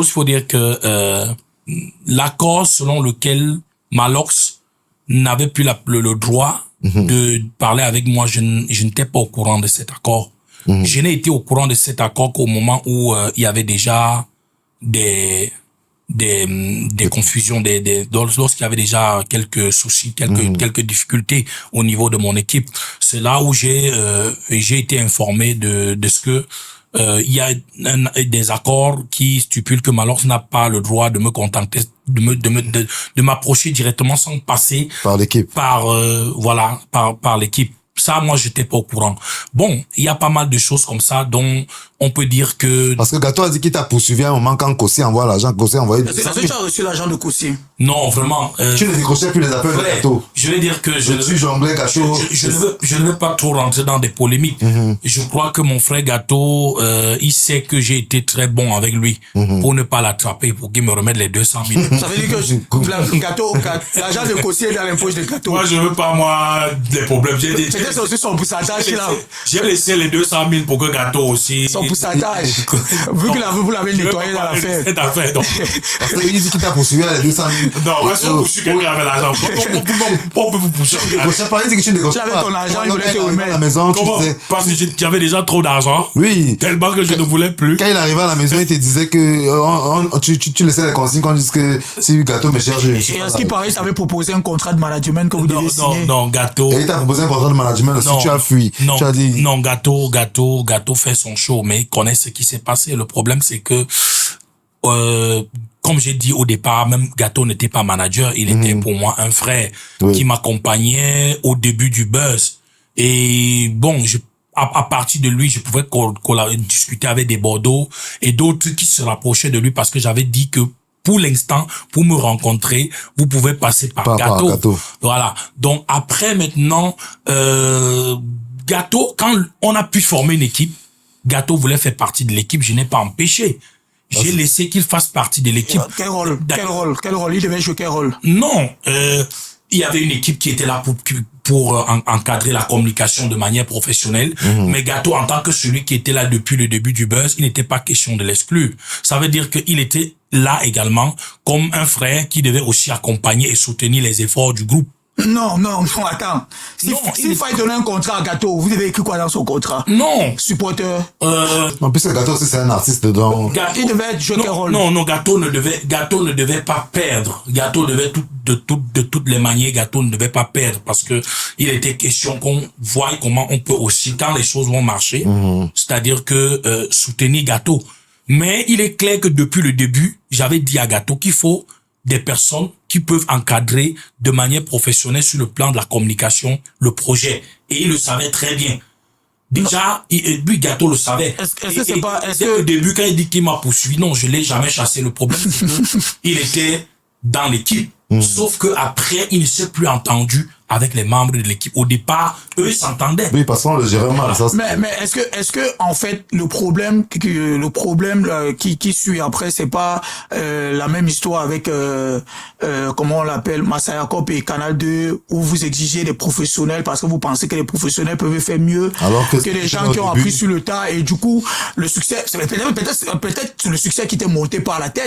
Il faut dire que l'accord selon lequel Malox n'avait plus le droit de parler avec moi, je n'étais pas au courant de cet accord. Je n'ai été au courant de cet accord qu'au moment où il y avait déjà des confusions, lorsqu'il y avait déjà quelques soucis, quelques difficultés au niveau de mon équipe. C'est là où j'ai été informé de ce que il y a des accords qui stipulent que Malox n'a pas le droit de me contacter, de m'approcher directement sans passer par l'équipe, par l'équipe. Ça, moi, j'étais pas au courant. Bon, il y a pas mal de choses comme ça dont on peut dire que... Parce que Gato a dit qu'il t'a poursuivi à un moment quand Kossi envoie l'argent. Kossi a envoyé... Est-ce que tu as reçu l'argent de Kossi? Non, vraiment. Tu ne décrochais plus les appels de Gato. Je vais dire que je ne veux pas trop rentrer dans des polémiques. Je crois que mon frère Gato, il sait que j'ai été très bon avec lui pour ne pas l'attraper, pour qu'il me remette les 200 000. Ça veut dire que l'argent de Kossi est dans les poches de Gato. Moi, je veux pas, des problèmes. C'est aussi son pourcentage là. J'ai laissé les 200 000 pour que Gato aussi. Son pourcentage. Vu que vous l'avez nettoyé dans l'affaire. Cette affaire, donc. Parce qu'il dit qu'il t'a poursuivi à les 200 000. Non, moi, si on poursuit quelqu'un avec l'argent, on peut vous poursuivre. Tu avais ton argent, il voulait te remettre à la maison. Parce que tu avais déjà trop d'argent. Oui. Tellement que je ne voulais plus. Quand il arrivait à la maison, il te disait que tu laissais les consignes qu'on dise que si Gato me cherche. Et est-ce qu'il paraît qu'il t'avait proposé un contrat de management que vous deviez signer? Non, Gato. Et il t'a proposé un contrat de management aussi, tu as fui. Non, tu as dit... non, Gato fait son show, mais il connaît ce qui s'est passé. Le problème, c'est que, comme j'ai dit au départ, même Gato n'était pas manager, il était pour moi un frère qui m'accompagnait au début du buzz. Et bon, à partir de lui, je pouvais discuter avec des Bordeaux et d'autres qui se rapprochaient de lui parce que j'avais dit que pour l'instant, pour me rencontrer, vous pouvez passer par Gato. Voilà. Donc après maintenant, Gato, quand on a pu former une équipe, Gato voulait faire partie de l'équipe, je n'ai pas empêché. J'ai laissé qu'il fasse partie de l'équipe. Quel rôle? Il devait jouer quel rôle? Non, il y avait une équipe qui était là pour encadrer la communication de manière professionnelle. Mais Gato, en tant que celui qui était là depuis le début du buzz, il n'était pas question de l'exclure. Ça veut dire qu'il était là également comme un frère qui devait aussi accompagner et soutenir les efforts du groupe. Non, attends. S'il fallait donner un contrat à Gato, vous devez écrire quoi dans son contrat? Non. Supporter. En plus, Gato aussi, c'est un artiste dedans. Il devait jouer quel rôle? Non, Gato ne devait pas perdre. Gato devait de toutes les manières, Gato ne devait pas perdre parce que il était question qu'on voie comment on peut aussi, quand les choses vont marcher, c'est-à-dire que, soutenir Gato. Mais il est clair que depuis le début, j'avais dit à Gato qu'il faut des personnes qui peuvent encadrer de manière professionnelle sur le plan de la communication le projet. Et il le savait très bien. Déjà, lui, Gato le savait. Au début, quand il dit qu'il m'a poursuivi, non, je l'ai jamais chassé. Le problème, c'est qu'il était dans l'équipe. Sauf que après, il ne s'est plus entendu avec les membres de l'équipe. Au départ, eux, ils s'entendaient. Oui, parce qu'on le gérait mal. Ça, mais est-ce que en fait le problème qui suit après, c'est pas la même histoire avec comment on l'appelle, Masaya Corp et Canal 2, où vous exigez des professionnels parce que vous pensez que les professionnels peuvent faire mieux que les gens qui ont appris sur le tas, et du coup le succès, c'est peut-être le succès qui était monté par la tête.